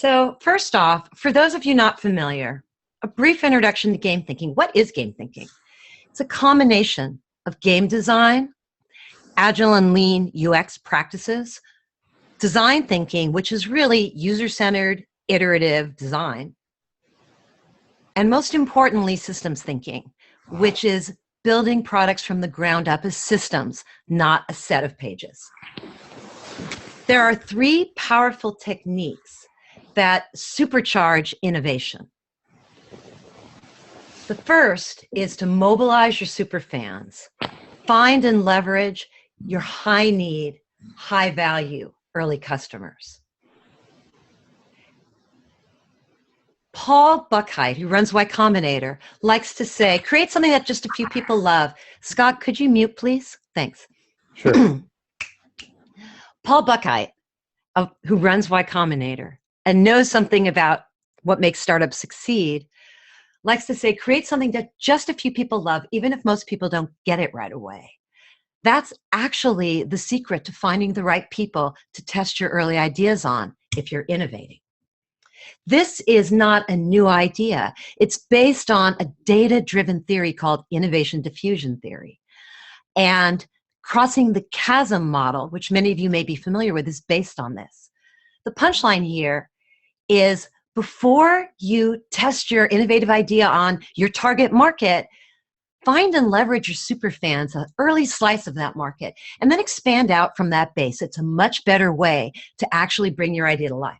So first off, for those of you not familiar, a brief introduction to game thinking. What is game thinking? It's a combination of game design, agile and lean UX practices, design thinking, which is really user-centered, iterative design, and most importantly, systems thinking, which is building products from the ground up as systems, not a set of pages. There are three powerful techniques that supercharge innovation. The first is to mobilize your superfans. Find and leverage your high need, high value early customers. Paul Buchheit, who runs Y Combinator, likes to say, create something that just a few people love. Scott, could you mute, please? Thanks. Sure. Paul Buchheit, who runs Y Combinator and knows something about what makes startups succeed, likes to say, create something that just a few people love, even if most people don't get it right away. That's actually the secret to finding the right people to test your early ideas on if you're innovating. This is not a new idea. It's based on a data-driven theory called innovation diffusion theory. And crossing the chasm model, which many of you may be familiar with, is based on this. The punchline here is before you test your innovative idea on your target market, find and leverage your superfans, an early slice of that market, and then expand out from that base. It's a much better way to actually bring your idea to life.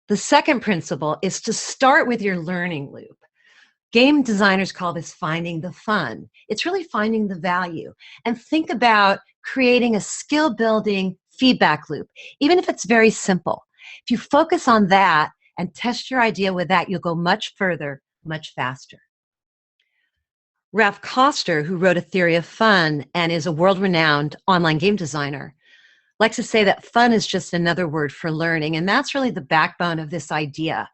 The second principle is to start with your learning loop. Game designers call this finding the fun. It's really finding the value. And think about creating a skill-building feedback loop, even if it's very simple. If you focus on that and test your idea with that, you'll go much further, much faster. Ralph Koster, who wrote A Theory of Fun and is a world-renowned online game designer, likes to say that fun is just another word for learning. And that's really the backbone of this idea,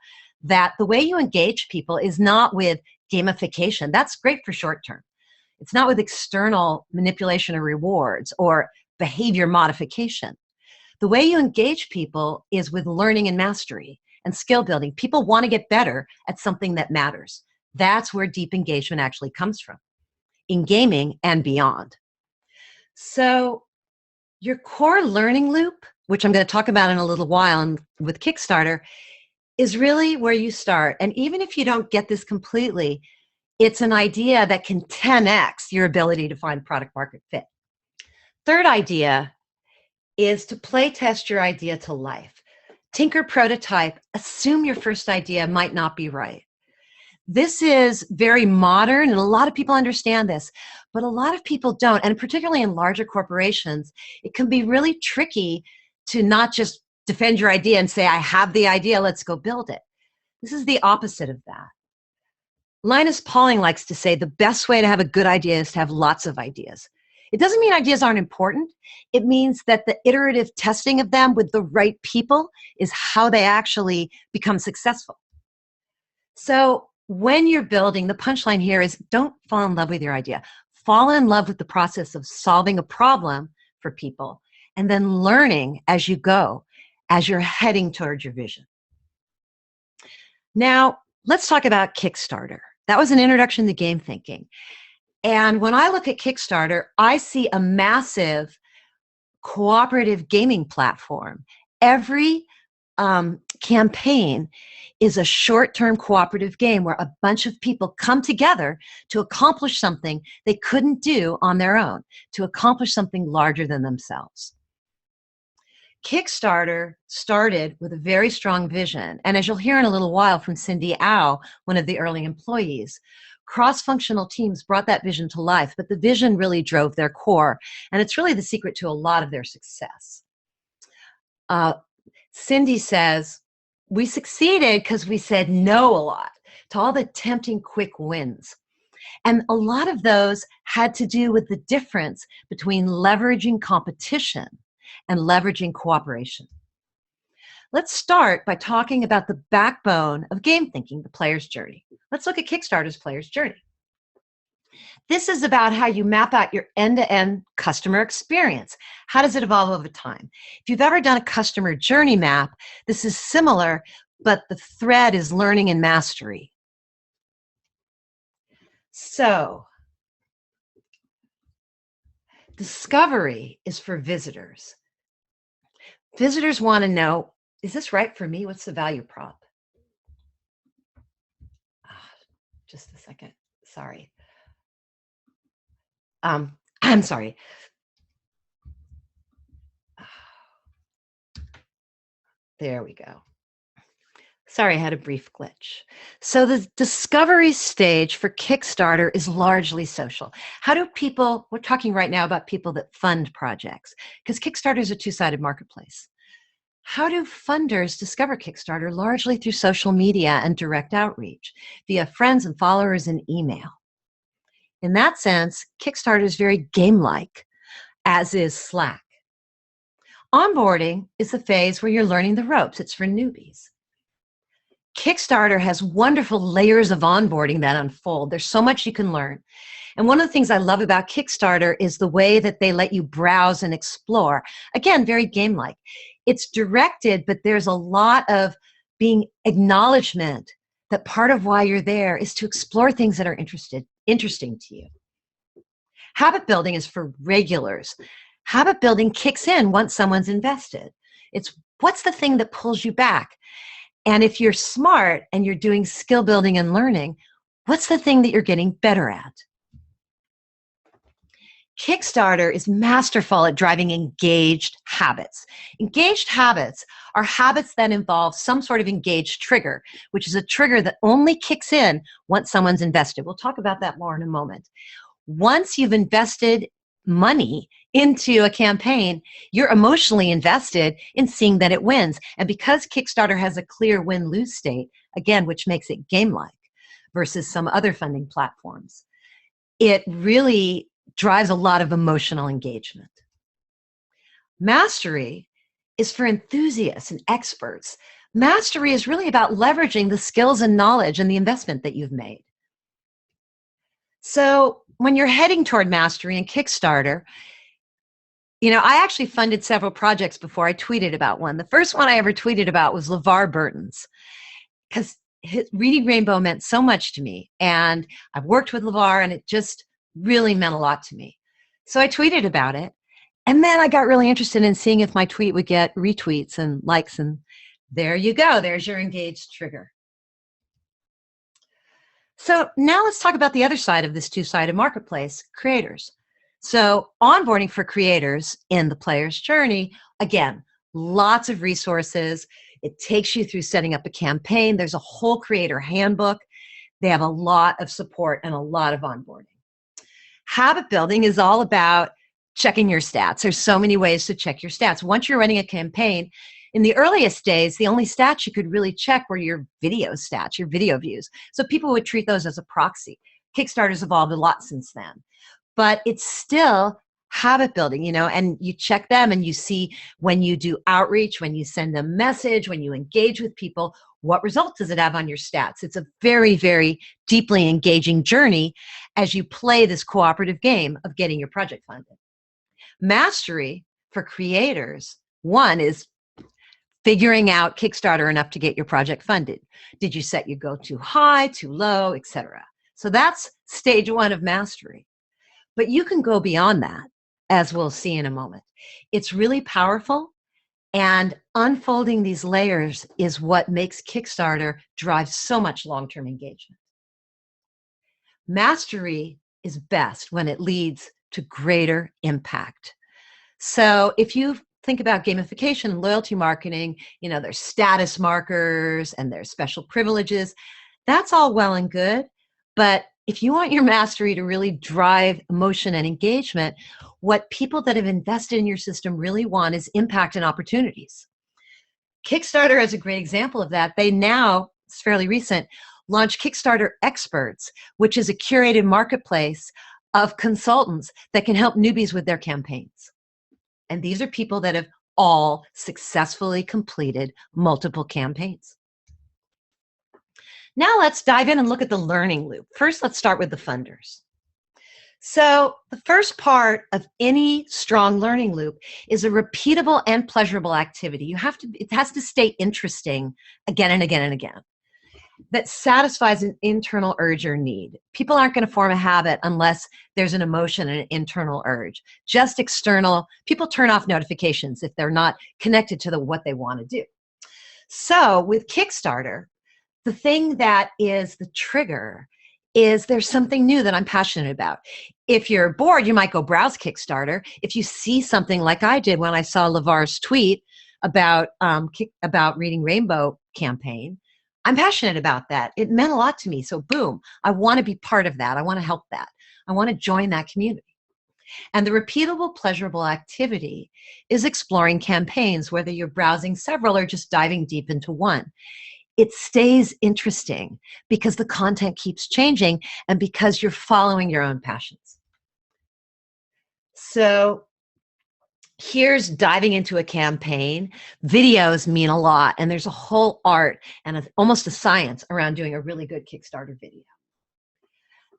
that the way you engage people is not with gamification. That's great for short term. It's not with external manipulation of rewards or behavior modification. The way you engage people is with learning and mastery and skill building. People want to get better at something that matters. That's where deep engagement actually comes from, in gaming and beyond. So your core learning loop, which I'm going to talk about in a little while and with Kickstarter, is really where you start. And even if you don't get this completely, it's an idea that can 10x your ability to find product market fit. Third idea is to play test your idea to life. Tinker, prototype, assume your first idea might not be right. This is very modern, and a lot of people understand this, but a lot of people don't, and particularly in larger corporations, it can be really tricky to not just defend your idea and say, I have the idea, let's go build it. This is the opposite of that. Linus Pauling likes to say the best way to have a good idea is to have lots of ideas. It doesn't mean ideas aren't important. It means that the iterative testing of them with the right people is how they actually become successful. So when you're building, the punchline here is don't fall in love with your idea. Fall in love with the process of solving a problem for people and then learning as you go, as you're heading towards your vision. Now, let's talk about Kickstarter. That was an introduction to game thinking. And when I look at Kickstarter, I see a massive cooperative gaming platform. Every campaign is a short-term cooperative game where a bunch of people come together to accomplish something they couldn't do on their own, to accomplish something larger than themselves. Kickstarter started with a very strong vision, and as you'll hear in a little while from Cindy Au, one of the early employees, cross-functional teams brought that vision to life, but the vision really drove their core, and it's really the secret to a lot of their success. Cindy says, we succeeded because we said no a lot to all the tempting quick wins. And a lot of those had to do with the difference between leveraging competition and leveraging cooperation. Let's start by talking about the backbone of game thinking, the player's journey. Let's look at Kickstarter's player's journey. This is about how you map out your end-to-end customer experience. How does it evolve over time? If you've ever done a customer journey map, this is similar, but the thread is learning and mastery. So, discovery is for visitors. Visitors want to know, is this right for me? What's the value prop? Just a second. Sorry. I'm sorry. There we go. Sorry, I had a brief glitch. So the discovery stage for Kickstarter is largely social. How do people, we're talking right now about people that fund projects, because Kickstarter is a two-sided marketplace. How do funders discover Kickstarter? Largely through social media and direct outreach, via friends and followers and email. In that sense, Kickstarter is very game-like, as is Slack. Onboarding is the phase where you're learning the ropes. It's for newbies. Kickstarter has wonderful layers of onboarding that unfold. There's so much you can learn. And one of the things I love about Kickstarter is the way that they let you browse and explore. Again, very game-like. It's directed, but there's a lot of being acknowledgement that part of why you're there is to explore things that are interesting to you. Habit building is for regulars. Habit building kicks in once someone's invested. It's what's the thing that pulls you back? And if you're smart and you're doing skill building and learning, what's the thing that you're getting better at? Kickstarter is masterful at driving engaged habits. Engaged habits are habits that involve some sort of engaged trigger, which is a trigger that only kicks in once someone's invested. We'll talk about that more in a moment. Once you've invested money into a campaign, you're emotionally invested in seeing that it wins. And because Kickstarter has a clear win-lose state, again, which makes it game-like versus some other funding platforms, it really drives a lot of emotional engagement. Mastery is for enthusiasts and experts. Mastery is really about leveraging the skills and knowledge and the investment that you've made. So when you're heading toward mastery in Kickstarter, you know, I actually funded several projects before I tweeted about one. The first one I ever tweeted about was LeVar Burton's, because Reading Rainbow meant so much to me. And I've worked with LeVar, and it just really meant a lot to me. So I tweeted about it. And then I got really interested in seeing if my tweet would get retweets and likes. And there you go. There's your engaged trigger. So now let's talk about the other side of this two-sided marketplace, creators. So onboarding for creators in the player's journey, again, lots of resources. It takes you through setting up a campaign. There's a whole creator handbook. They have a lot of support and a lot of onboarding. Habit building is all about checking your stats. There's so many ways to check your stats. Once you're running a campaign, in the earliest days, the only stats you could really check were your video stats, your video views. So people would treat those as a proxy. Kickstarter's evolved a lot since then. But it's still habit building, you know, and you check them and you see when you do outreach, when you send a message, when you engage with people, what results does it have on your stats? It's a very, very deeply engaging journey as you play this cooperative game of getting your project funded. Mastery for creators, one is figuring out Kickstarter enough to get your project funded. Did you set your goal too high, too low, etc.? So that's stage one of mastery. But you can go beyond that, as we'll see in a moment. It's really powerful, and unfolding these layers is what makes Kickstarter drive so much long-term engagement. Mastery is best when it leads to greater impact. So if you think about gamification and loyalty marketing, you know, there's status markers and there's special privileges. That's all well and good, but if you want your mastery to really drive emotion and engagement, what people that have invested in your system really want is impact and opportunities. Kickstarter is a great example of that. They now, it's fairly recent, launched Kickstarter Experts, which is a curated marketplace of consultants that can help newbies with their campaigns. And these are people that have all successfully completed multiple campaigns. Now let's dive in and look at the learning loop. First, let's start with the funders. So the first part of any strong learning loop is a repeatable and pleasurable activity. It has to stay interesting again and again and again. That satisfies an internal urge or need. People aren't going to form a habit unless there's an emotion and an internal urge. Just external, people turn off notifications if they're not connected to what they want to do. So with Kickstarter, the thing that is the trigger is there's something new that I'm passionate about. If you're bored, you might go browse Kickstarter. If you see something like I did when I saw LeVar's tweet about Reading Rainbow campaign, I'm passionate about that. It meant a lot to me. So boom, I want to be part of that. I want to help that. I want to join that community. And the repeatable, pleasurable activity is exploring campaigns, whether you're browsing several or just diving deep into one. It stays interesting because the content keeps changing and because you're following your own passions. So here's diving into a campaign. Videos mean a lot, and there's a whole art and almost a science around doing a really good Kickstarter video.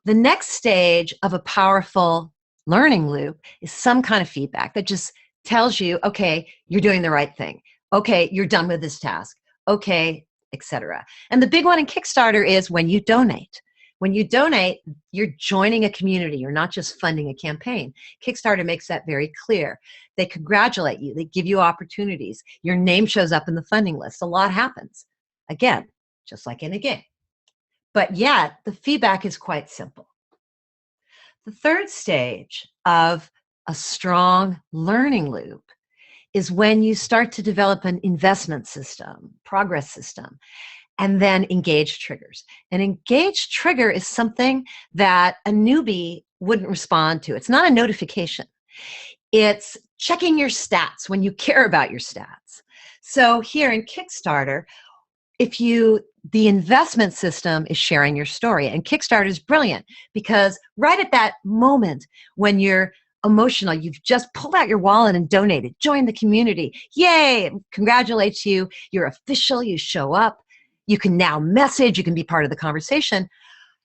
The next stage of a powerful learning loop is some kind of feedback that just tells you, okay, you're doing the right thing. Okay, you're done with this task. Okay, etc. And the big one in Kickstarter is when you donate. When you donate, you're joining a community. You're not just funding a campaign. Kickstarter makes that very clear. They congratulate you. They give you opportunities. Your name shows up in the funding list. A lot happens. Again, just like in a game. But yet, the feedback is quite simple. The third stage of a strong learning loop is when you start to develop an investment system, progress system, and then engage triggers. An engage trigger is something that a newbie wouldn't respond to. It's not a notification. It's checking your stats when you care about your stats. So here in Kickstarter, the investment system is sharing your story. And Kickstarter is brilliant because right at that moment when you're emotional, you've just pulled out your wallet and donated, joined the community. Yay, congratulates you. You're official, you show up. You can now message, you can be part of the conversation.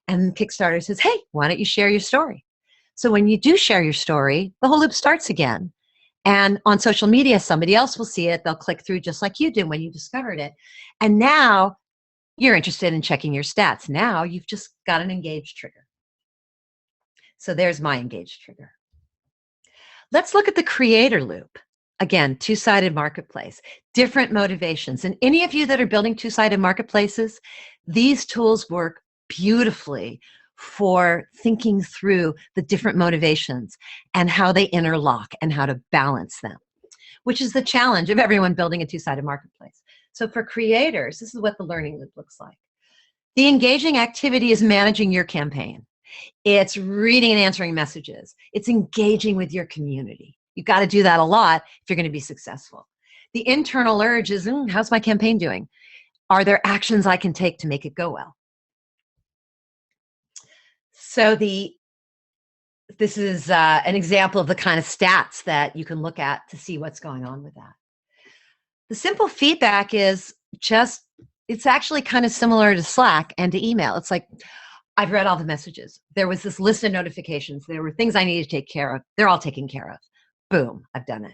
And Kickstarter says, hey, why don't you share your story? So when you do share your story, the whole loop starts again. And on social media, somebody else will see it. They'll click through just like you did when you discovered it. And now you're interested in checking your stats. Now you've just got an engaged trigger. So there's my engaged trigger. Let's look at the creator loop. Again, two-sided marketplace, different motivations. And any of you that are building two-sided marketplaces, these tools work beautifully for thinking through the different motivations and how they interlock and how to balance them, which is the challenge of everyone building a two-sided marketplace. So for creators, this is what the learning loop looks like. The engaging activity is managing your campaign. It's reading and answering messages. It's engaging with your community. You've got to do that a lot if you're going to be successful. The internal urge is, how's my campaign doing? Are there actions I can take to make it go well? So this is an example of the kind of stats that you can look at to see what's going on with that. The simple feedback is it's actually kind of similar to Slack and to email. It's like, I've read all the messages. There was this list of notifications. There were things I needed to take care of. They're all taken care of. Boom, I've done it.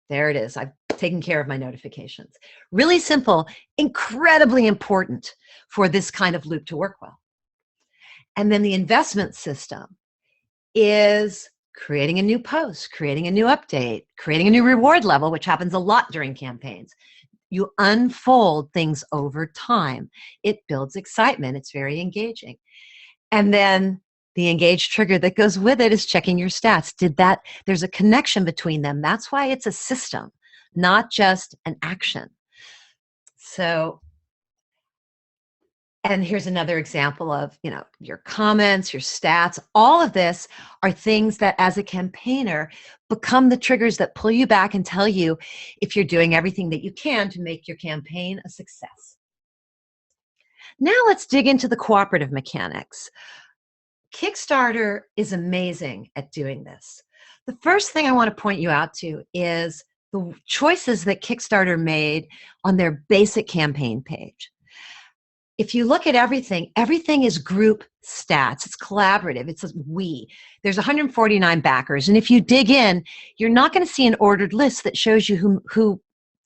There it is. I've taken care of my notifications. Really simple, incredibly important for this kind of loop to work well. And then the investment system is creating a new post, creating a new update, creating a new reward level, which happens a lot during campaigns. You unfold things over time. It builds excitement. It's very engaging. And then the engaged trigger that goes with it is checking your stats. There's a connection between them. That's why it's a system, not just an action. So, and here's another example of, your comments, your stats, all of this are things that as a campaigner become the triggers that pull you back and tell you if you're doing everything that you can to make your campaign a success. Now let's dig into the cooperative mechanics. Kickstarter is amazing at doing this. The first thing I want to point you out to is the choices that Kickstarter made on their basic campaign page. if you look at everything, everything is group stats. It's collaborative. It's a we. There's 149 backers. And if you dig in, you're not going to see an ordered list that shows you who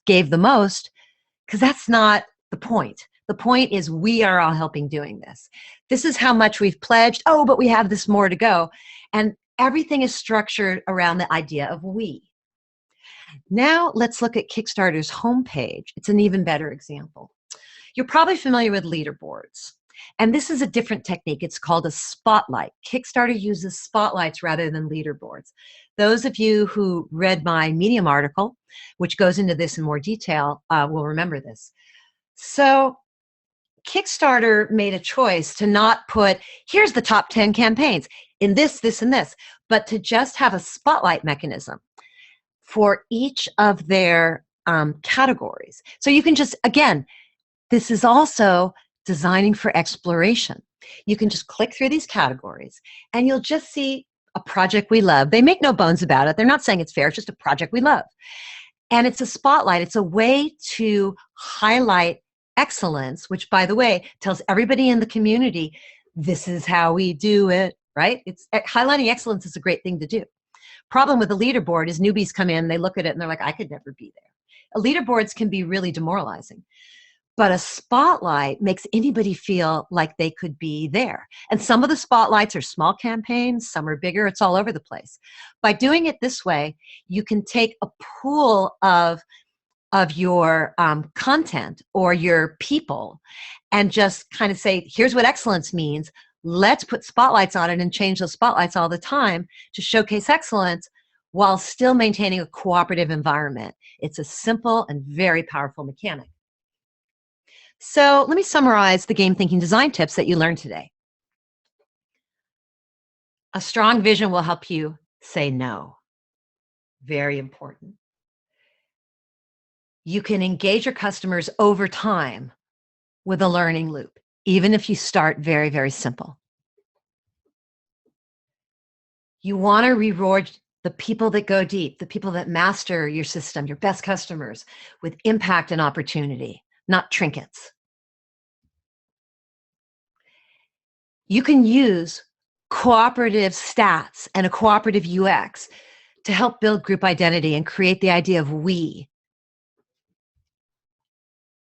gave the most, because that's not the point. The point is we are all helping doing this. This is how much we've pledged. Oh, but we have this more to go. And everything is structured around the idea of we. Now let's look at Kickstarter's homepage. It's an even better example. You're probably familiar with leaderboards. And this is a different technique. It's called a spotlight. Kickstarter uses spotlights rather than leaderboards. Those of you who read my Medium article, which goes into this in more detail, will remember this. So Kickstarter made a choice to not put, here's the top 10 campaigns in this, this, and this, but to just have a spotlight mechanism for each of their categories. So you can just, again, this is also designing for exploration. You can just click through these categories and you'll just see a project we love. They make no bones about it. They're not saying it's fair. It's just a project we love. And it's a spotlight. It's a way to highlight excellence, which, by the way, tells everybody in the community, this is how we do it, right? It's highlighting excellence is a great thing to do. Problem with a leaderboard is newbies come in, they look at it and they're like, I could never be there. Leaderboards can be really demoralizing. But a spotlight makes anybody feel like they could be there. And some of the spotlights are small campaigns, some are bigger, it's all over the place. By doing it this way, you can take a pool of your content or your people and just kind of say, here's what excellence means. Let's put spotlights on it and change those spotlights all the time to showcase excellence while still maintaining a cooperative environment. It's a simple and very powerful mechanic. So let me summarize the game thinking design tips that you learned today. A strong vision will help you say no. Very important. You can engage your customers over time with a learning loop, even if you start very, very simple. You want to reward the people that go deep, the people that master your system, your best customers, with impact and opportunity, not trinkets. You can use cooperative stats and a cooperative UX to help build group identity and create the idea of we.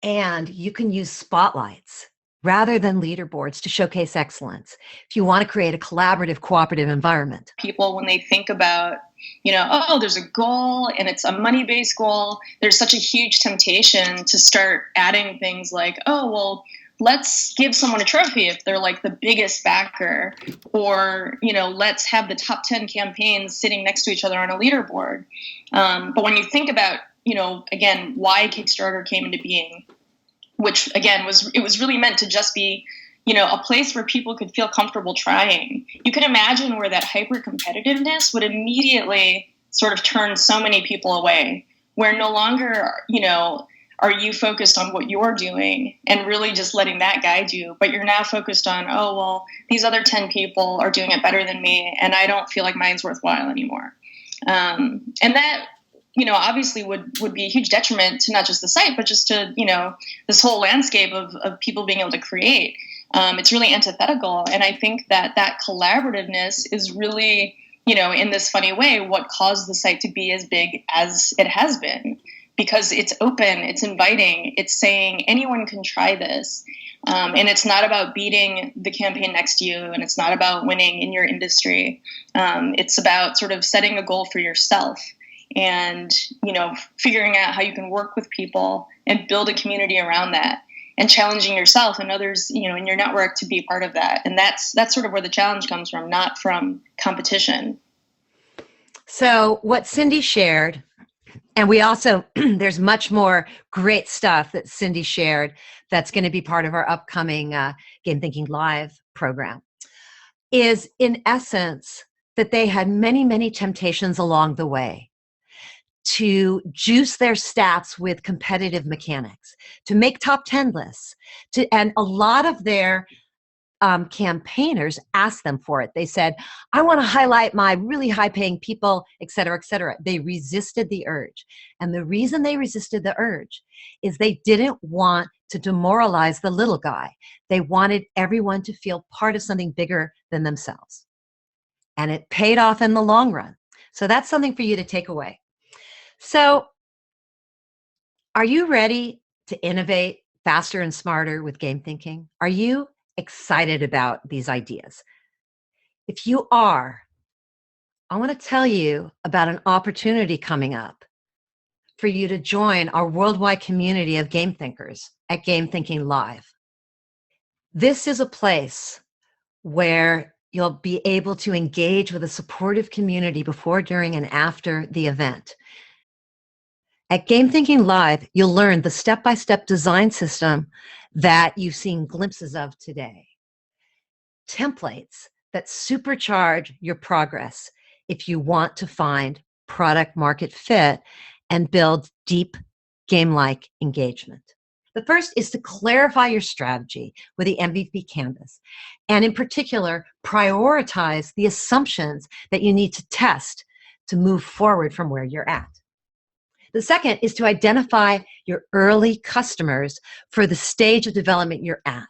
And you can use spotlights rather than leaderboards to showcase excellence if you want to create a collaborative, cooperative environment. People, when they think about, oh, there's a goal and it's a money-based goal, there's such a huge temptation to start adding things like, oh, well, let's give someone a trophy if they're like the biggest backer, or, let's have the top 10 campaigns sitting next to each other on a leaderboard. But when you think about, again, why Kickstarter came into being, which again it was really meant to just be, a place where people could feel comfortable trying. You can imagine where that hyper competitiveness would immediately sort of turn so many people away, where no longer, are you focused on what you're doing and really just letting that guide you, but you're now focused on, oh, well, these other 10 people are doing it better than me and I don't feel like mine's worthwhile anymore. And that, obviously would be a huge detriment to not just the site, but just to, this whole landscape of people being able to create. It's really antithetical. And I think that collaborativeness is really, in this funny way, what caused the site to be as big as it has been, because it's open, it's inviting, it's saying anyone can try this. And it's not about beating the campaign next to you, and it's not about winning in your industry. It's about sort of setting a goal for yourself and, figuring out how you can work with people and build a community around that, and challenging yourself and others, in your network to be part of that. And that's sort of where the challenge comes from, not from competition. So what Cindy shared, and we also, there's much more great stuff that Cindy shared that's going to be part of our upcoming Game Thinking Live program, is in essence that they had many, many temptations along the way to juice their stats with competitive mechanics, to make top 10 lists, and a lot of their campaigners asked them for it. They said, I want to highlight my really high-paying people, et cetera, et cetera. They resisted the urge. And the reason they resisted the urge is they didn't want to demoralize the little guy. They wanted everyone to feel part of something bigger than themselves. And it paid off in the long run. So that's something for you to take away. So are you ready to innovate faster and smarter with game thinking? Are you excited about these ideas? If you are, I want to tell you about an opportunity coming up for you to join our worldwide community of game thinkers at Game Thinking Live. This is a place where you'll be able to engage with a supportive community before, during, and after the event. At Game Thinking Live, you'll learn the step-by-step design system that you've seen glimpses of today. Templates that supercharge your progress if you want to find product market fit and build deep game-like engagement. The first is to clarify your strategy with the MVP canvas, and in particular, prioritize the assumptions that you need to test to move forward from where you're at. The second is to identify your early customers for the stage of development you're at.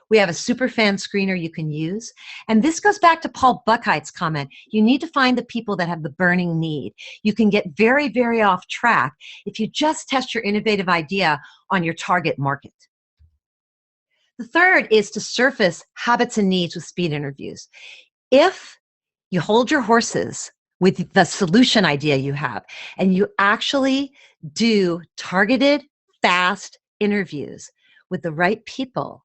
We have a super fan screener you can use. And this goes back to Paul Buchheit's comment. You need to find the people that have the burning need. You can get very, very off track if you just test your innovative idea on your target market. The third is to surface habits and needs with speed interviews. If you hold your horses with the solution idea you have, and you actually do targeted, fast interviews with the right people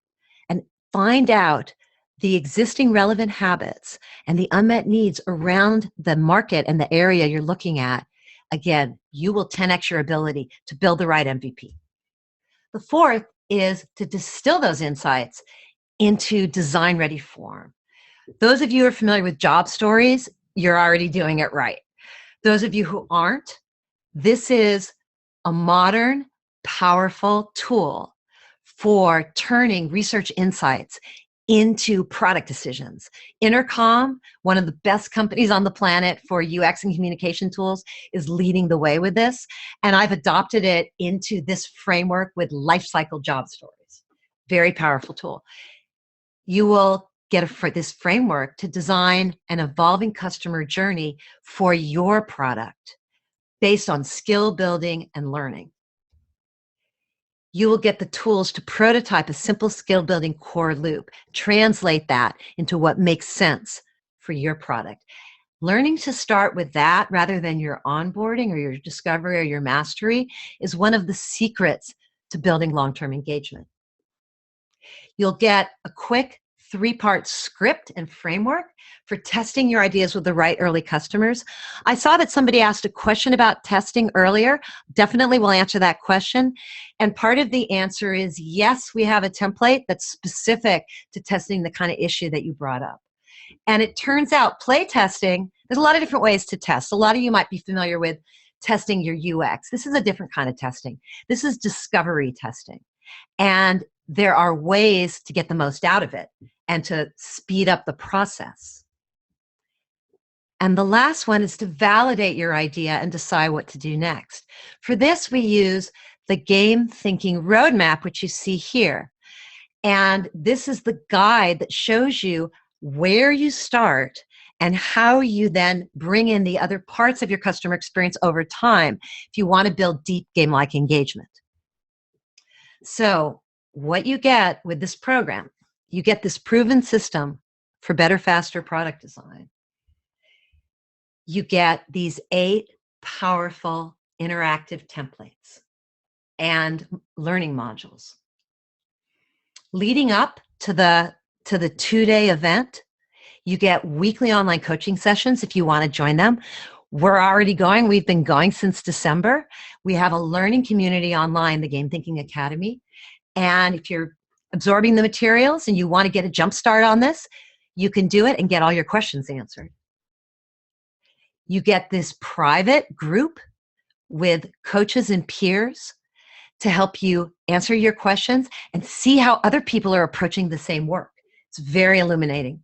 and find out the existing relevant habits and the unmet needs around the market and the area you're looking at, again, you will 10x your ability to build the right MVP. The fourth is to distill those insights into design-ready form. Those of you who are familiar with job stories, you're already doing it right. Those of you who aren't, this is a modern, powerful tool for turning research insights into product decisions. Intercom, one of the best companies on the planet for UX and communication tools, is leading the way with this. And I've adopted it into this framework with lifecycle job stories. Very powerful tool. You will get this framework to design an evolving customer journey for your product based on skill building and learning. You will get the tools to prototype a simple skill building core loop, translate that into what makes sense for your product. Learning to start with that rather than your onboarding or your discovery or your mastery is one of the secrets to building long-term engagement. You'll get a quick 3-part script and framework for testing your ideas with the right early customers. I saw that somebody asked a question about testing earlier. Definitely will answer that question. And part of the answer is yes, we have a template that's specific to testing the kind of issue that you brought up. And it turns out play testing, there's a lot of different ways to test. A lot of you might be familiar with testing your UX. This is a different kind of testing. This is discovery testing. And there are ways to get the most out of it and to speed up the process. And the last one is to validate your idea and decide what to do next. For this, we use the game thinking roadmap, which you see here. And this is the guide that shows you where you start and how you then bring in the other parts of your customer experience over time if you want to build deep game-like engagement. So what you get with this program, you get this proven system for better, faster product design. You get these 8 powerful interactive templates and learning modules. Leading up to the 2-day event, you get weekly online coaching sessions if you want to join them. We're already going. We've been going since December. We have a learning community online, the Game Thinking Academy. And if you're absorbing the materials and you want to get a jump start on this, you can do it and get all your questions answered. You get this private group with coaches and peers to help you answer your questions and see how other people are approaching the same work. It's It's very illuminating.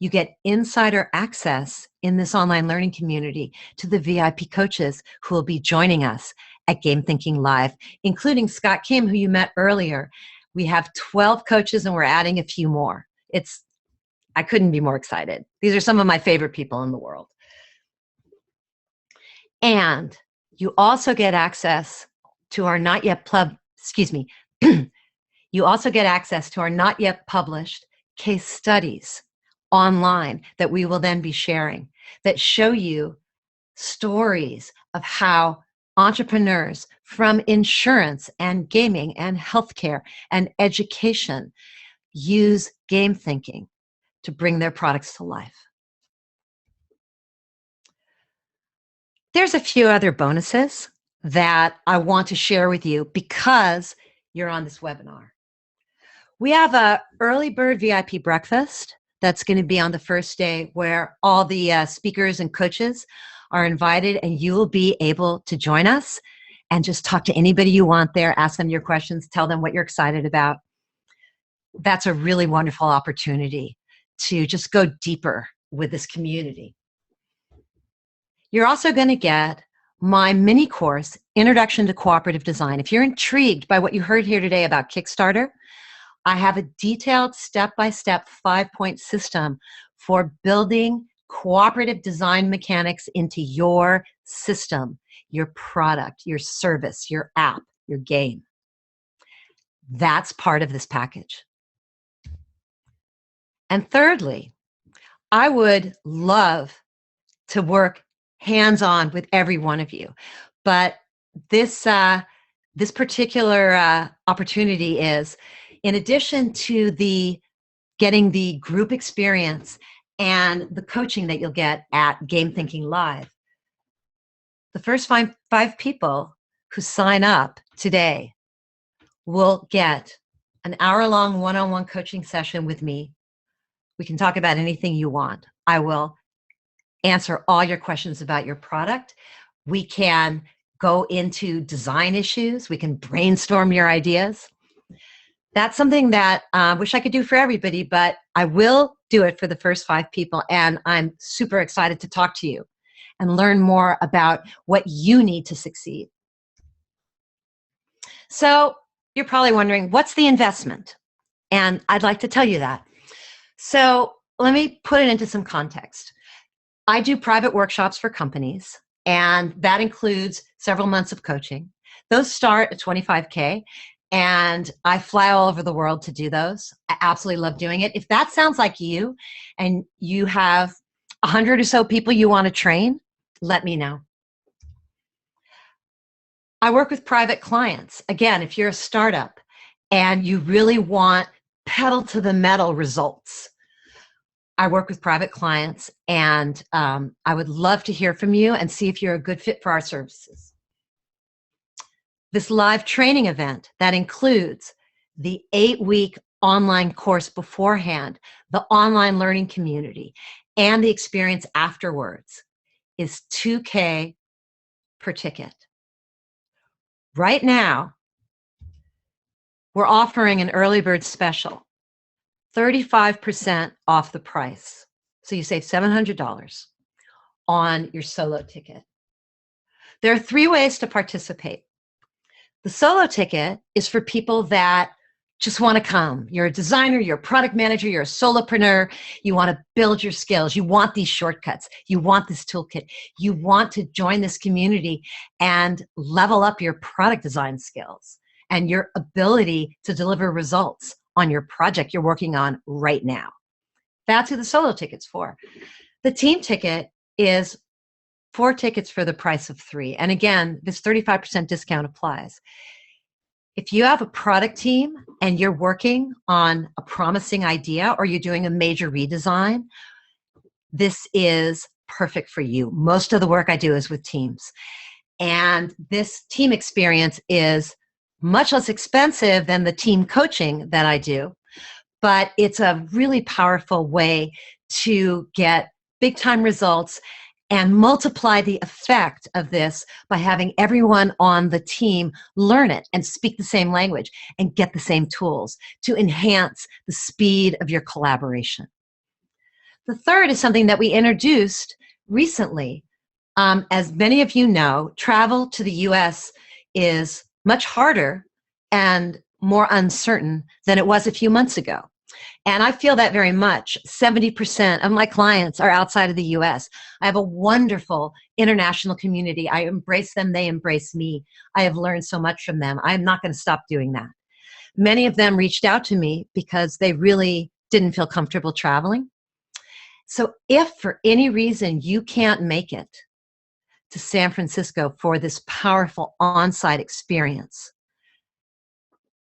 You get insider access in this online learning community to the VIP coaches who will be joining us at Game Thinking Live, including Scott Kim, who you met earlier. We have 12 coaches and we're adding a few more. I couldn't be more excited. These are some of my favorite people in the world. And you also get access to our you also get access to our not yet published case studies online that we will then be sharing that show you stories of how entrepreneurs from insurance and gaming and healthcare and education use game thinking to bring their products to life. There's a few other bonuses that I want to share with you because you're on this webinar. We have a early bird VIP breakfast that's going to be on the first day where all the speakers and coaches are invited, and you will be able to join us and just talk to anybody you want there, ask them your questions, tell them what you're excited about. That's a really wonderful opportunity to just go deeper with this community. You're also going to get my mini course, Introduction to Cooperative Design. If you're intrigued by what you heard here today about Kickstarter, I have a detailed step-by-step 5-point system for building cooperative design mechanics into your system, your product, your service, your app, your game. That's part of this package. And thirdly, I would love to work hands-on with every one of you, but this particular opportunity is, in addition to getting the group experience and the coaching that you'll get at Game Thinking Live, the first five people who sign up today will get an hour-long one-on-one coaching session with me. We can talk about anything you want. I will answer all your questions about your product. We can go into design issues. We can brainstorm your ideas. That's something that I wish I could do for everybody, but I will do it for the first 5 people, and I'm super excited to talk to you and learn more about what you need to succeed. So you're probably wondering, what's the investment? And I'd like to tell you that. So let me put it into some context. I do private workshops for companies, and that includes several months of coaching. Those start at $25K, and I fly all over the world to do those. I absolutely love doing it. If that sounds like you, and you have 100 or so people you want to train, let me know. I work with private clients. Again, if you're a startup and you really want pedal to the metal results, I work with private clients, and I would love to hear from you and see if you're a good fit for our services. This live training event that includes the 8-week online course beforehand, the online learning community, and the experience afterwards is $2K per ticket. Right now, we're offering an early bird special, 35% off the price. So you save $700 on your solo ticket. There are 3 ways to participate. The solo ticket is for people that just want to come. You're a designer, you're a product manager, you're a solopreneur, you want to build your skills, you want these shortcuts, you want this toolkit, you want to join this community and level up your product design skills and your ability to deliver results on your project you're working on right now. That's who the solo ticket's for. The team ticket is 4 tickets for the price of 3. And again, this 35% discount applies. If you have a product team and you're working on a promising idea or you're doing a major redesign, this is perfect for you. Most of the work I do is with teams. And this team experience is much less expensive than the team coaching that I do, but it's a really powerful way to get big time results and multiply the effect of this by having everyone on the team learn it and speak the same language and get the same tools to enhance the speed of your collaboration. The third is something that we introduced recently. As many of you know, travel to the US is much harder and more uncertain than it was a few months ago. And I feel that very much. 70% of my clients are outside of the US. I have a wonderful international community. I embrace them, they embrace me. I have learned so much from them. I'm not going to stop doing that. Many of them reached out to me because they really didn't feel comfortable traveling. So if for any reason you can't make it to San Francisco for this powerful on-site experience,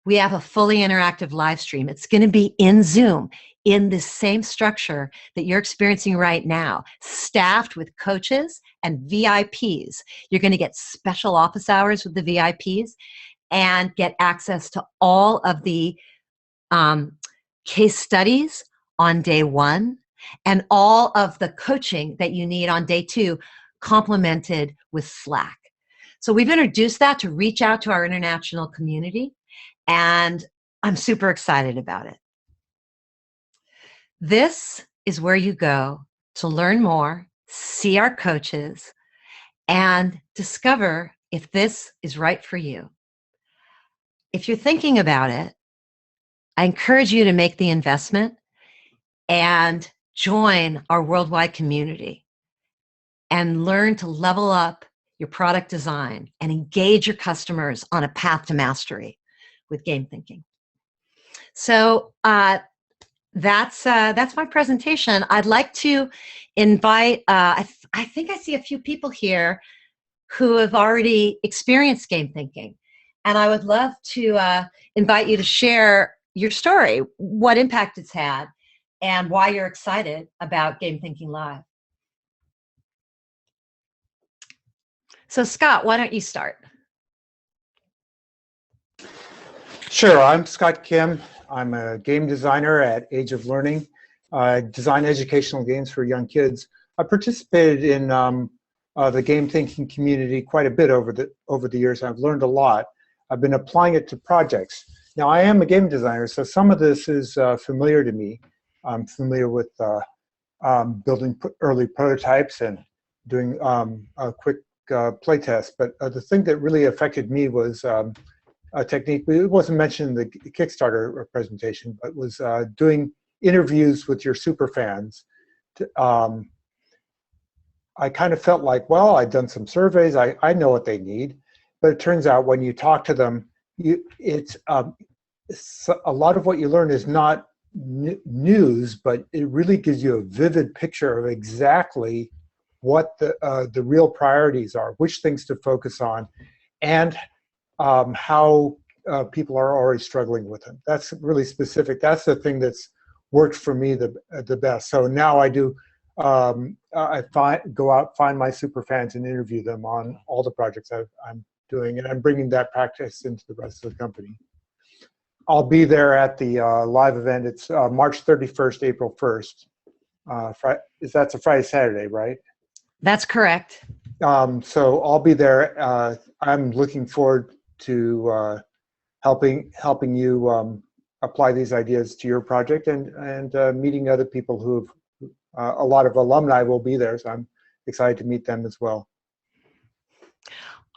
we have a fully interactive live stream. It's going to be in Zoom in the same structure that you're experiencing right now, staffed with coaches and VIPs. You're going to get special office hours with the VIPs and get access to all of the case studies on day one and all of the coaching that you need on day two, complemented with Slack. So we've introduced that to reach out to our international community, and I'm super excited about it. This is where you go to learn more, see our coaches, and discover if this is right for you. If you're thinking about it, I encourage you to make the investment and join our worldwide community and learn to level up your product design and engage your customers on a path to mastery with game thinking. So that's my presentation. I'd like to invite, I think I see a few people here who have already experienced game thinking. And I would love to invite you to share your story, what impact it's had, and why you're excited about Game Thinking Live. So Scott, why don't you start? Sure, I'm Scott Kim. I'm a game designer at Age of Learning. I design educational games for young kids. I participated in the game thinking community quite a bit over the years. I've learned a lot. I've been applying it to projects. Now, I am a game designer, so some of this is familiar to me. I'm familiar with building early prototypes and doing a quick play test. But the thing that really affected me was a technique. It wasn't mentioned in the Kickstarter presentation, but was doing interviews with your super fans. I kind of felt like, well, I'd done some surveys. I know what they need. But it turns out when you talk to them, it's a lot of what you learn is not news, but it really gives you a vivid picture of exactly what the real priorities are, which things to focus on, and how people are already struggling with them. That's really specific. That's the thing that's worked for me the best. So now I do. I go out, find my super fans, and interview them on all the projects I'm doing, and I'm bringing that practice into the rest of the company. I'll be there at the live event. It's March 31st, April 1st. That's a Friday, Saturday, right? That's correct. So I'll be there. I'm looking forward to helping you apply these ideas to your project and meeting other people who've a lot of alumni will be there, so I'm excited to meet them as well.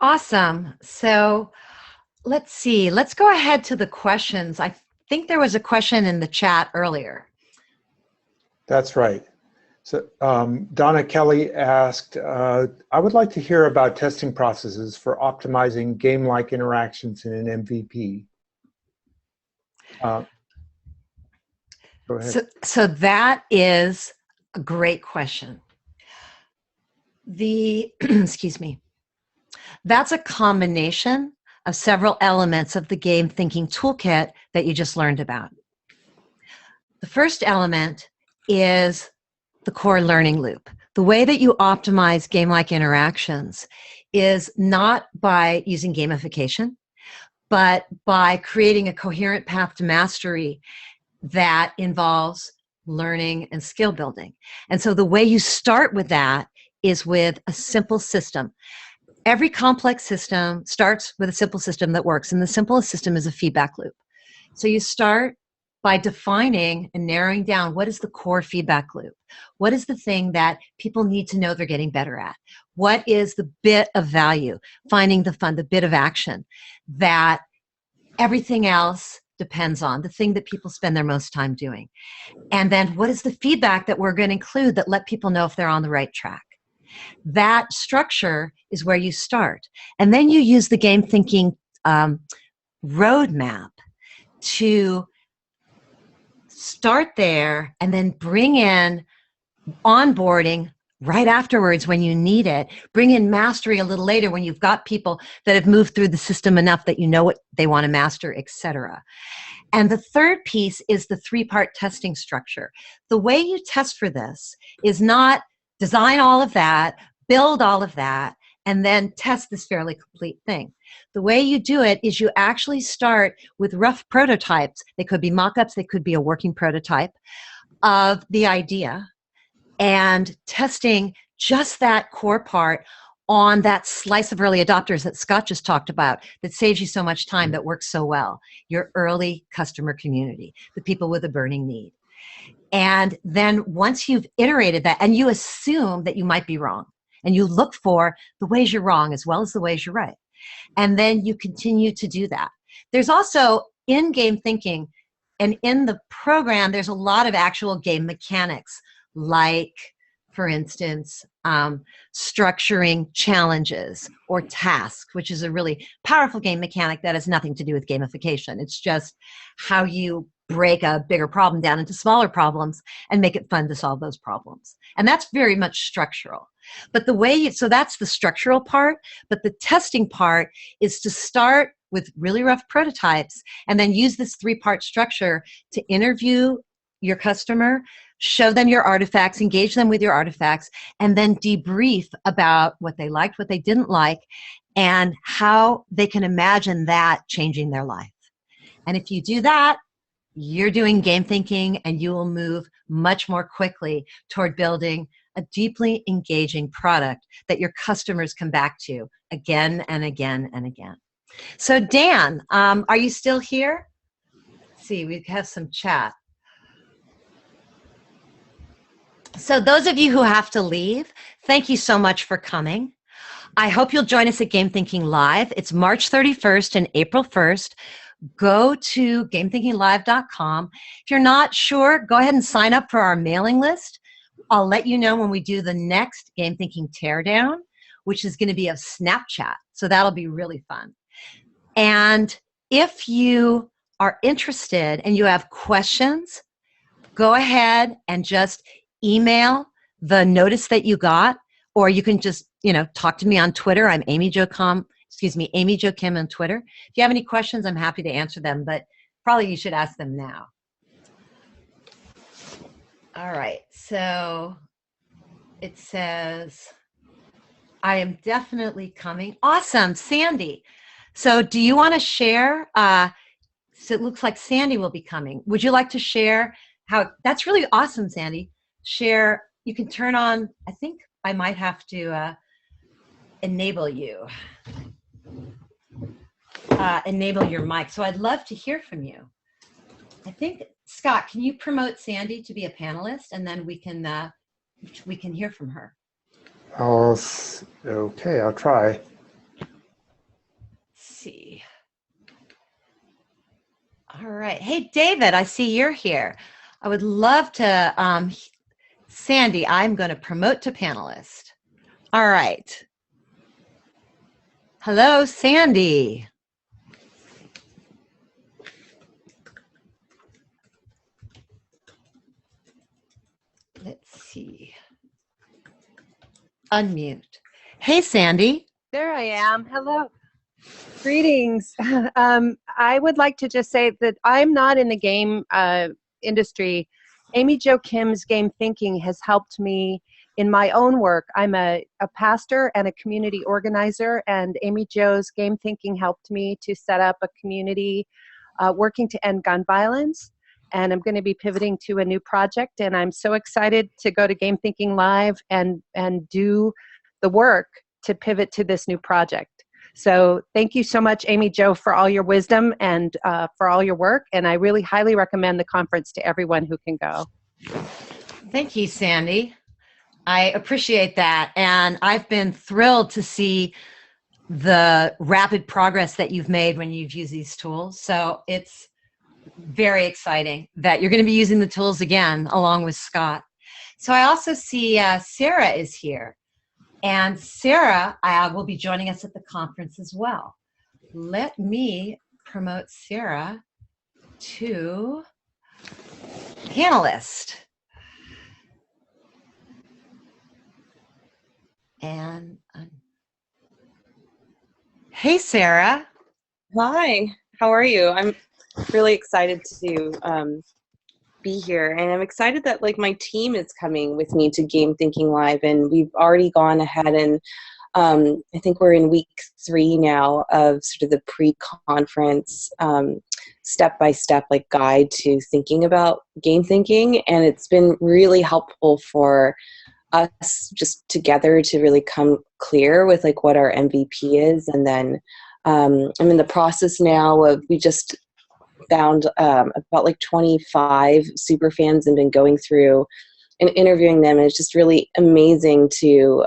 Awesome. So let's see. Let's go ahead to the questions. I think there was a question in the chat earlier. That's right. So Donna Kelly asked, I would like to hear about testing processes for optimizing game-like interactions in an MVP. Go ahead. So that is a great question. Excuse me. That's a combination of several elements of the game thinking toolkit that you just learned about. The first element is the core learning loop. The way that you optimize game-like interactions is not by using gamification, but by creating a coherent path to mastery that involves learning and skill building. And so the way you start with that is with a simple system. Every complex system starts with a simple system that works, and the simplest system is a feedback loop. So you start by defining and narrowing down what is the core feedback loop. What is the thing that people need to know they're getting better at? What is the bit of value, finding the fun, the bit of action that everything else depends on, the thing that people spend their most time doing? And then what is the feedback that we're going to include that let people know if they're on the right track? That structure is where you start. And then you use the game thinking roadmap to start there and then bring in onboarding right afterwards when you need it. Bring in mastery a little later when you've got people that have moved through the system enough that you know what they want to master, etc. And the third piece is the three-part testing structure. The way you test for this is not design all of that, build all of that, and then test this fairly complete thing. The way you do it is you actually start with rough prototypes. They could be mock-ups, they could be a working prototype of the idea, and testing just that core part on that slice of early adopters that Scott just talked about that saves you so much time, that works so well, your early customer community, the people with a burning need. And then once you've iterated that, and you assume that you might be wrong, and you look for the ways you're wrong as well as the ways you're right, and then you continue to do that. There's also in-game thinking, and in the program, there's a lot of actual game mechanics, like, for instance, structuring challenges or tasks, which is a really powerful game mechanic that has nothing to do with gamification. It's just how you break a bigger problem down into smaller problems and make it fun to solve those problems. And that's very much structural. But the way you, so that's the structural part, but the testing part is to start with really rough prototypes and then use this three-part structure to interview your customer, show them your artifacts, engage them with your artifacts, and then debrief about what they liked, what they didn't like, and how they can imagine that changing their life. And if you do that, you're doing game thinking, and you will move much more quickly toward building a deeply engaging product that your customers come back to again and again and again. So Dan, are you still here? Let's see, we have some chat. So those of you who have to leave, thank you so much for coming. I hope you'll join us at Game Thinking Live. It's March 31st and April 1st. Go to gamethinkinglive.com. If you're not sure, go ahead and sign up for our mailing list. I'll let you know when we do the next Game Thinking Teardown, which is going to be a Snapchat. So that'll be really fun. And if you are interested and you have questions, go ahead and just email the notice that you got, or you can just, talk to me on Twitter. I'm Amy Jo Kim on Twitter. If you have any questions, I'm happy to answer them, but probably you should ask them now. All right, so it says, I am definitely coming. Awesome, Sandy. So do you want to share? So it looks like Sandy will be coming. Would you like to share how, that's really awesome, Sandy. Share, you can turn on, I think I might have to enable you. Enable your mic. So I'd love to hear from you. I think, Scott, can you promote Sandy to be a panelist, and then we can hear from her. Okay, I'll try. Let's see. All right. Hey, David, I see you're here. I would love to, Sandy, I'm going to promote to panelist. All right. Hello, Sandy. Let's see. Unmute. Hey, Sandy. There I am. Hello. Greetings. I would like to just say that I'm not in the game industry. Amy Jo Kim's game thinking has helped me in my own work. I'm a pastor and a community organizer, and Amy Jo's game thinking helped me to set up a community working to end gun violence. and I'm going to be pivoting to a new project, and I'm so excited to go to Game Thinking Live and do the work to pivot to this new project. So thank you so much, Amy Jo, for all your wisdom and for all your work, and I really highly recommend the conference to everyone who can go. Thank you, Sandy. I appreciate that, and I've been thrilled to see the rapid progress that you've made when you've used these tools. So it's very exciting that you're going to be using the tools again along with Scott. So I also see Sarah is here, and Sarah will be joining us at the conference as well. Let me promote Sarah to panelist. And hey, Sarah. Hi, how are you? I'm really excited to be here, and I'm excited that like my team is coming with me to Game Thinking Live, and we've already gone ahead and I think we're in week 3 now of sort of the pre-conference step-by-step like guide to thinking about game thinking, and it's been really helpful for us just together to really come clear with like what our MVP is. And then I'm in the process now of, we just found about like 25 super fans and been going through and interviewing them, and it's just really amazing to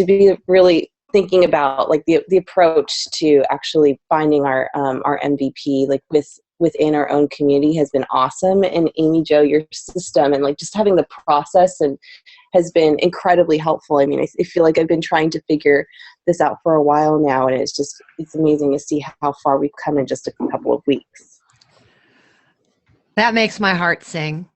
be really thinking about like the approach to actually finding our MVP like within our own community has been awesome. And Amy Jo, your system and like just having the process and has been incredibly helpful. I mean, I feel like I've been trying to figure this out for a while now, and it's amazing to see how far we've come in just a couple of weeks. That makes my heart sing.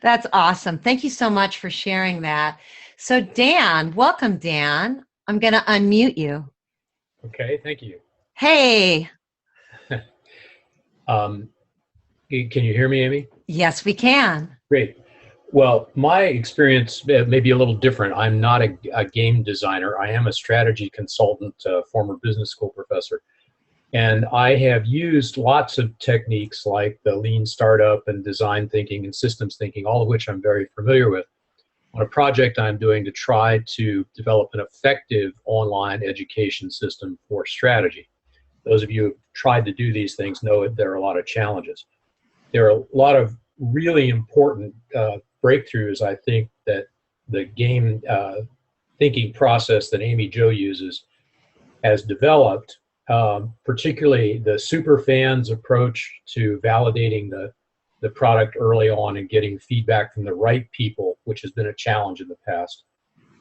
That's awesome. Thank you so much for sharing that. So Dan, welcome, Dan. I'm going to unmute you. Okay, thank you. Hey. Can you hear me, Amy? Yes, we can. Great. Well, my experience may be a little different. I'm not a game designer. I am a strategy consultant, former business school professor. And I have used lots of techniques like the lean startup and design thinking and systems thinking, all of which I'm very familiar with, on a project I'm doing to try to develop an effective online education system for strategy. Those of you who have tried to do these things know that there are a lot of challenges. There are a lot of really important breakthroughs, I think, that the game thinking process that Amy Jo uses has developed, particularly the super fans approach to validating the product early on and getting feedback from the right people, which has been a challenge in the past.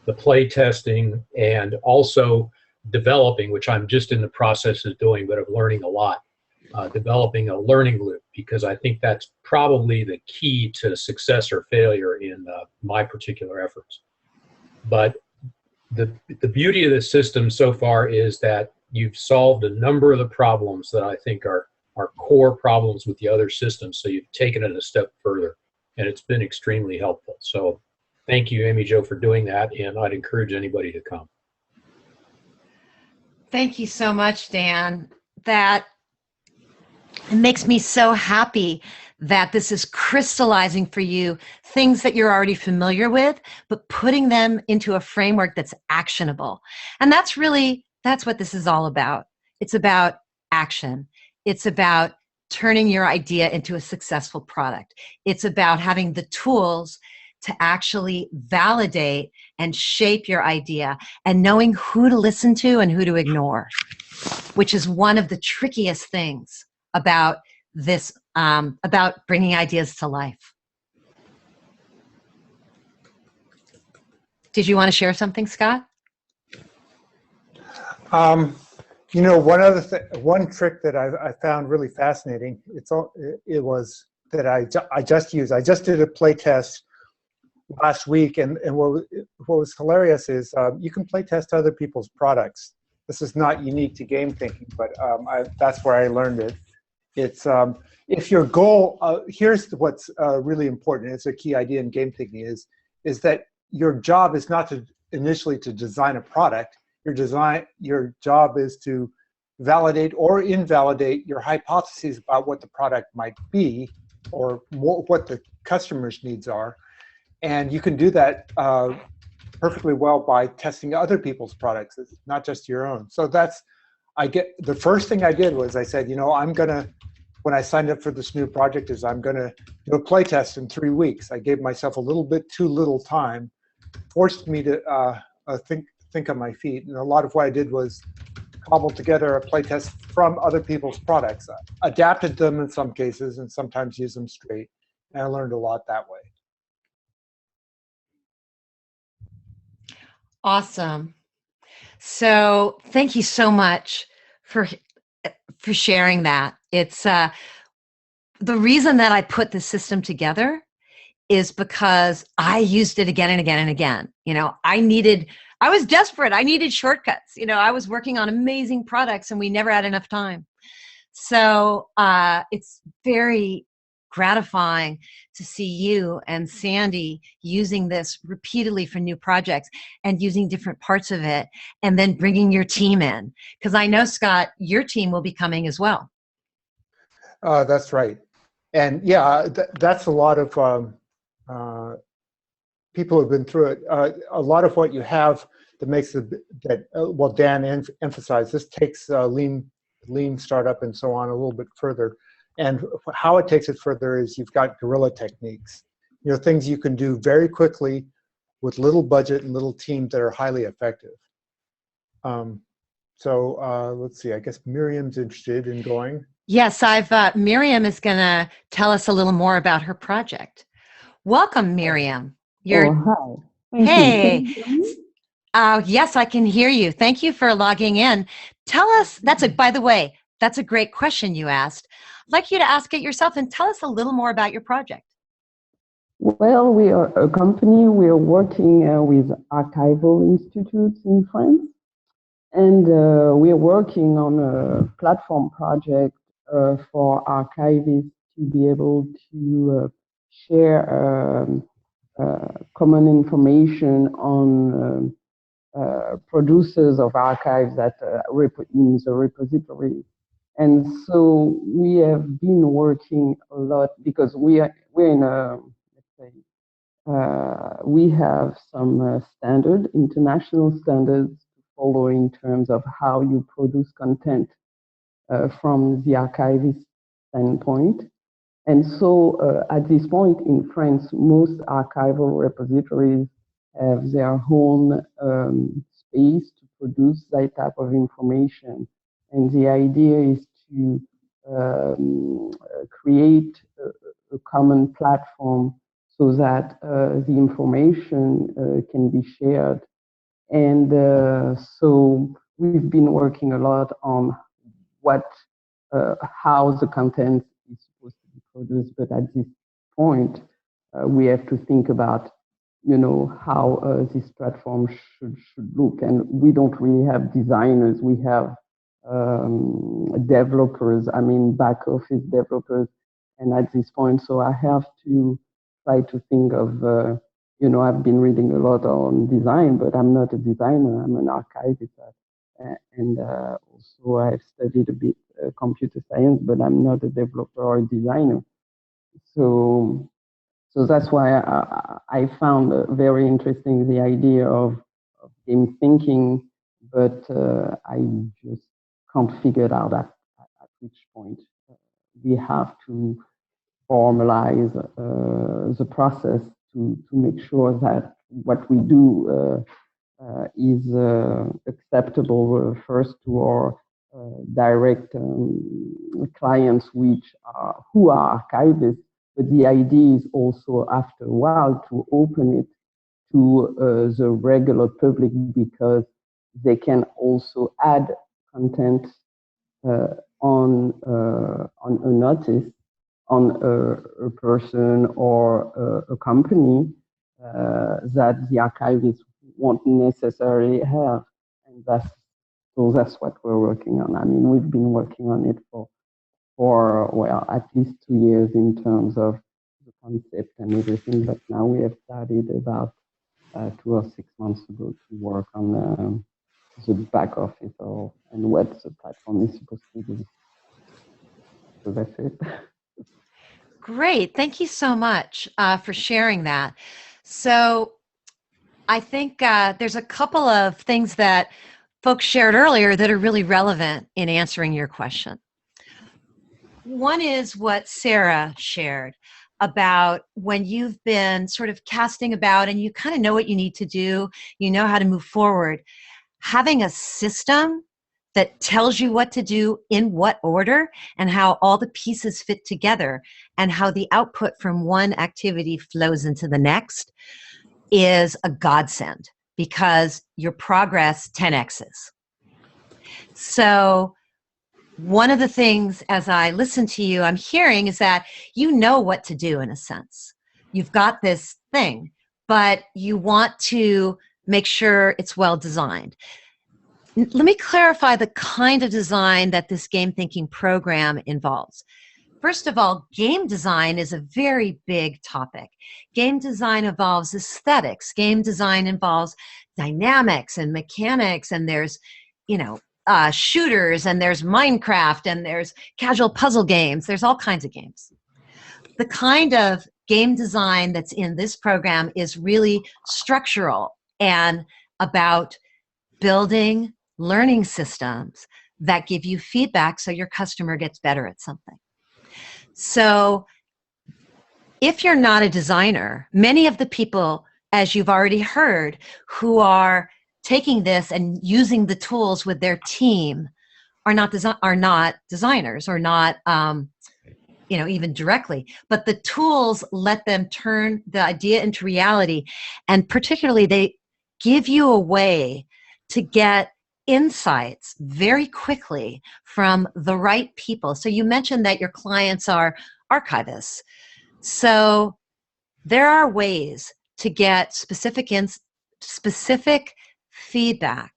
The play testing, and also developing, which I'm just in the process of doing, but of learning a lot, developing a learning loop, because I think that's probably the key to success or failure in my particular efforts. But the beauty of this system so far is that you've solved a number of the problems that I think are core problems with the other systems, so you've taken it a step further, and it's been extremely helpful. So thank you, Amy Jo, for doing that, and I'd encourage anybody to come. Thank you so much, Dan. That it makes me so happy that this is crystallizing for you things that you're already familiar with, but putting them into a framework that's actionable. And that's what this is all about. It's about action. It's about turning your idea into a successful product. It's about having the tools to actually validate and shape your idea, and knowing who to listen to and who to ignore, which is one of the trickiest things about this, about bringing ideas to life. Did you want to share something, Scott? You know, one trick that I found really fascinating. It was that I just used. I just did a play test last week, and what was hilarious is you can play test other people's products. This is not unique to game thinking, but that's where I learned it. It's if your goal. Here's what's really important. It's a key idea in game thinking is that your job is not initially to design a product. Your job is to validate or invalidate your hypotheses about what the product might be or what the customer's needs are. And you can do that perfectly well by testing other people's products, not just your own. So the first thing I did was I said, when I signed up for this new project I'm gonna do a play test in 3 weeks. I gave myself a little bit too little time, forced me to think on my feet. And a lot of what I did was cobble together a play test from other people's products, adapted them in some cases, and sometimes use them straight. And I learned a lot that way. Awesome. So thank you so much for sharing that. It's the reason that I put the system together is because I used it again and again and again. I was desperate. I needed shortcuts. I was working on amazing products and we never had enough time. So it's very gratifying to see you and Sandy using this repeatedly for new projects and using different parts of it and then bringing your team in. Because I know, Scott, your team will be coming as well. That's right. And yeah, that's a lot of people who've been through it. A lot of what you have that makes Dan emphasized, this takes lean startup and so on a little bit further. And how it takes it further is you've got guerrilla techniques, things you can do very quickly with little budget and little teams that are highly effective. Let's see, I guess Miriam's interested in going. Yes, Miriam is going to tell us a little more about her project. Welcome, Miriam. Hi. Hey. Yes, I can hear you. Thank you for logging in. Tell us, by the way, that's a great question you asked. I'd like you to ask it yourself and tell us a little more about your project. Well, we are a company. We are working with archival institutes in France. And we are working on a platform project for archivists to be able to share common information on producers of archives in the repository. And so we have been working a lot because we're in a, let's say, we have some international standards to follow in terms of how you produce content from the archivist standpoint. And so at this point in France, most archival repositories have their own space to produce that type of information. And the idea is to create a common platform so that the information can be shared. And so we've been working a lot on how the content is supposed to be produced. But at this point, we have to think about, how this platform should look. And we don't really have designers. We have developers, back office developers. And at this point, so I have to try to think of, I've been reading a lot on design, but I'm not a designer. I'm an archivist. And also I've studied a bit computer science, but I'm not a developer or a designer. So that's why I found very interesting the idea of game thinking, but I just can't figure it out at which point we have to formalize the process to make sure that what we do is acceptable first to our direct clients, who are archivists. But the idea is also, after a while, to open it to the regular public, because they can also add content on a notice on a person or a company that the archivists won't necessarily have. And that's what we're working on. We've been working on it for at least 2 years in terms of the concept and everything, but now we have started about 2 or 6 months ago to work on the back office and what the platform is supposed to do. So that's it. Great. Thank you so much for sharing that. So I think there's a couple of things that folks shared earlier that are really relevant in answering your question. One is what Sarah shared about when you've been sort of casting about and you kind of know what you need to do, you know how to move forward. Having a system that tells you what to do in what order and how all the pieces fit together and how the output from one activity flows into the next is a godsend, because your progress 10x's. So one of the things as I listen to you, I'm hearing is that you know what to do in a sense. You've got this thing, but you want to make sure it's well designed. Let me clarify the kind of design that this game thinking program involves. First of all, game design is a very big topic. Game design involves aesthetics. Game design involves dynamics and mechanics, and there's, shooters, and there's Minecraft, and there's casual puzzle games. There's all kinds of games. The kind of game design that's in this program is really structural and about building learning systems that give you feedback so your customer gets better at something. So if you're not a designer, many of the people, as you've already heard, who are taking this and using the tools with their team are not designers, or not even directly, but the tools let them turn the idea into reality. And particularly, they give you a way to get insights very quickly from the right people. So you mentioned that your clients are archivists. So there are ways to get specific feedback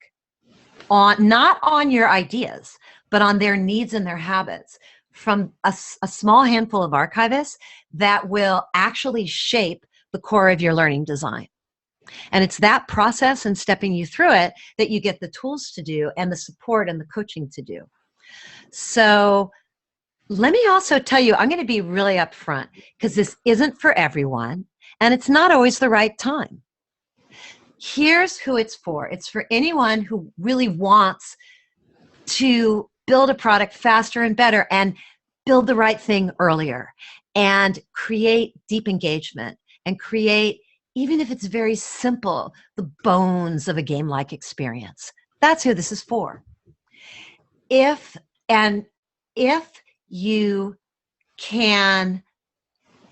on, not on your ideas, but on their needs and their habits from a small handful of archivists that will actually shape the core of your learning design. And it's that process and stepping you through it that you get the tools to do and the support and the coaching to do. So let me also tell you, I'm going to be really upfront, because this isn't for everyone and it's not always the right time. Here's who it's for. It's for anyone who really wants to build a product faster and better and build the right thing earlier and create deep engagement and create, even if it's very simple, the bones of a game-like experience. That's who this is for. If you can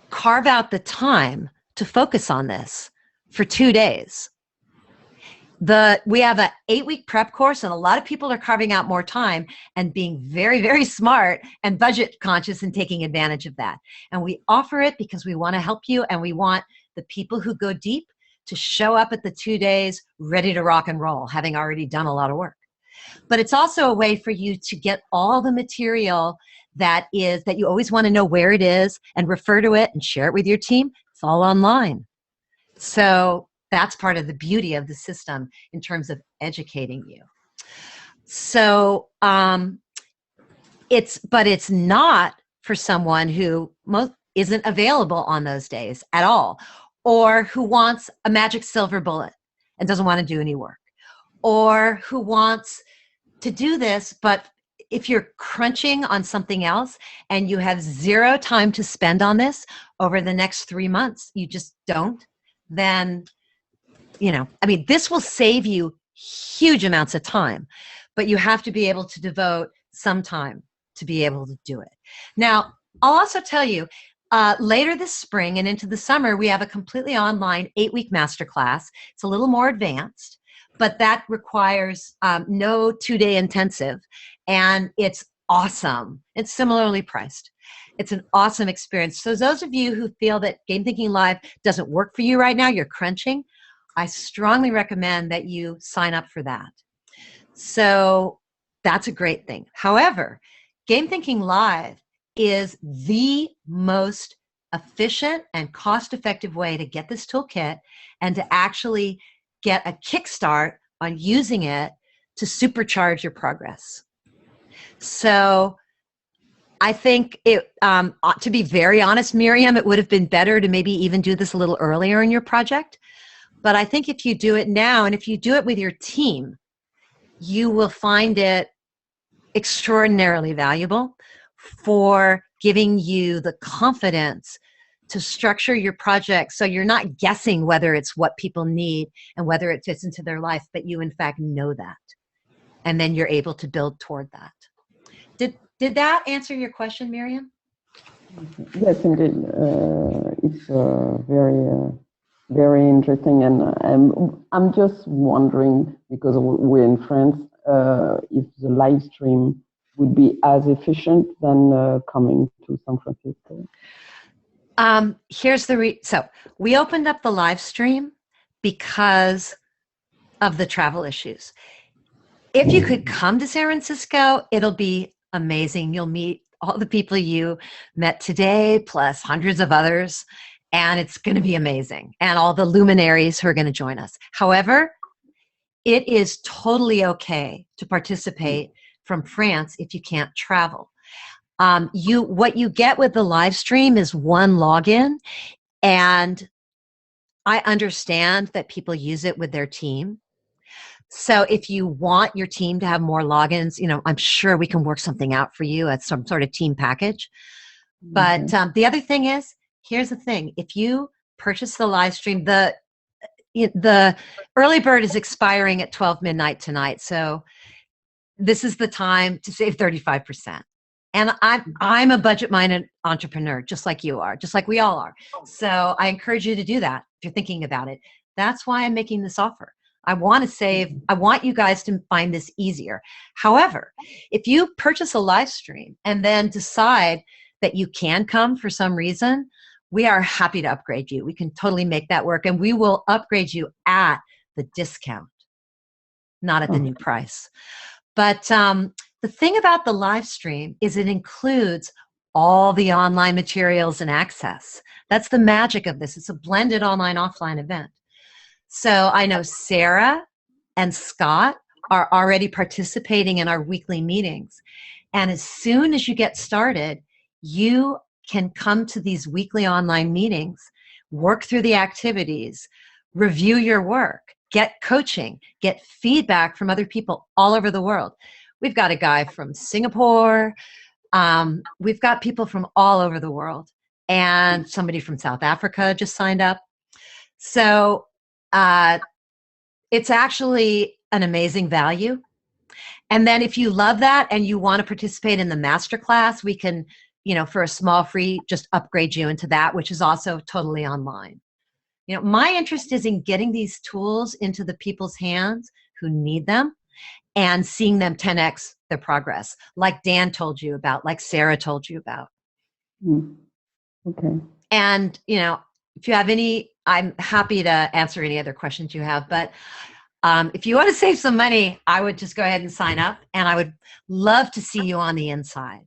carve out the time to focus on this for 2 days, we have an 8-week prep course, and a lot of people are carving out more time and being very, very smart and budget conscious and taking advantage of that. And we offer it because we want to help you, and we want the people who go deep to show up at the 2 days ready to rock and roll, having already done a lot of work. But it's also a way for you to get all the material that you always want to know where it is and refer to it and share it with your team. It's all online. So that's part of the beauty of the system in terms of educating you. So it's not for someone who isn't available on those days at all, or who wants a magic silver bullet and doesn't want to do any work, or who wants to do this, but if you're crunching on something else and you have zero time to spend on this over the next 3 months, you just don't, then, this will save you huge amounts of time, but you have to be able to devote some time to be able to do it. Now, I'll also tell you, later this spring and into the summer, we have a completely online 8-week masterclass. It's a little more advanced, but that requires no 2-day intensive, and it's awesome. It's similarly priced. It's an awesome experience. So those of you who feel that Game Thinking Live doesn't work for you right now, you're crunching, I strongly recommend that you sign up for that. So that's a great thing. However, Game Thinking Live is the most efficient and cost-effective way to get this toolkit and to actually get a kickstart on using it to supercharge your progress. So I think it, to be very honest, Miriam, it would have been better to maybe even do this a little earlier in your project. But I think if you do it now, and if you do it with your team, you will find it extraordinarily valuable for giving you the confidence to structure your project so you're not guessing whether it's what people need and whether it fits into their life, but you in fact know that. And then you're able to build toward that. Did that answer your question, Miriam? Yes, indeed. It's very interesting, and I'm just wondering, because we're in France, if the live stream would be as efficient than coming to San Francisco. Here's the so we opened up the live stream because of the travel issues. If you could come to San Francisco, it'll be amazing. You'll meet all the people you met today, plus hundreds of others, and it's going to be amazing. And all the luminaries who are going to join us. However, it is totally okay to participate from France if you can't travel. What you get with the live stream is one login, and I understand that people use it with their team. So if you want your team to have more logins, I'm sure we can work something out for you at some sort of team package. But the other thing is, here's the thing. If you purchase the live stream, the early bird is expiring at 12 midnight tonight. So this is the time to save 35%. And I'm a budget-minded entrepreneur, just like you are, just like we all are. So I encourage you to do that if you're thinking about it. That's why I'm making this offer. I want you guys to find this easier. However, if you purchase a live stream and then decide that you can come for some reason, we are happy to upgrade you. We can totally make that work, and we will upgrade you at the discount, not at the new price. But the thing about the live stream is it includes all the online materials and access. That's the magic of this. It's a blended online-offline event. So I know Sarah and Scott are already participating in our weekly meetings. And as soon as you get started, you can come to these weekly online meetings, work through the activities, review your work, get coaching, get feedback from other people all over the world. We've got a guy from Singapore. We've got people from all over the world. And somebody from South Africa just signed up. So it's actually an amazing value. And then if you love that and you want to participate in the masterclass, we can, for a small fee, just upgrade you into that, which is also totally online. My interest is in getting these tools into the people's hands who need them and seeing them 10x their progress, like Dan told you about, like Sarah told you about. Okay. And, if you have any, I'm happy to answer any other questions you have. But if you want to save some money, I would just go ahead and sign up. And I would love to see you on the inside.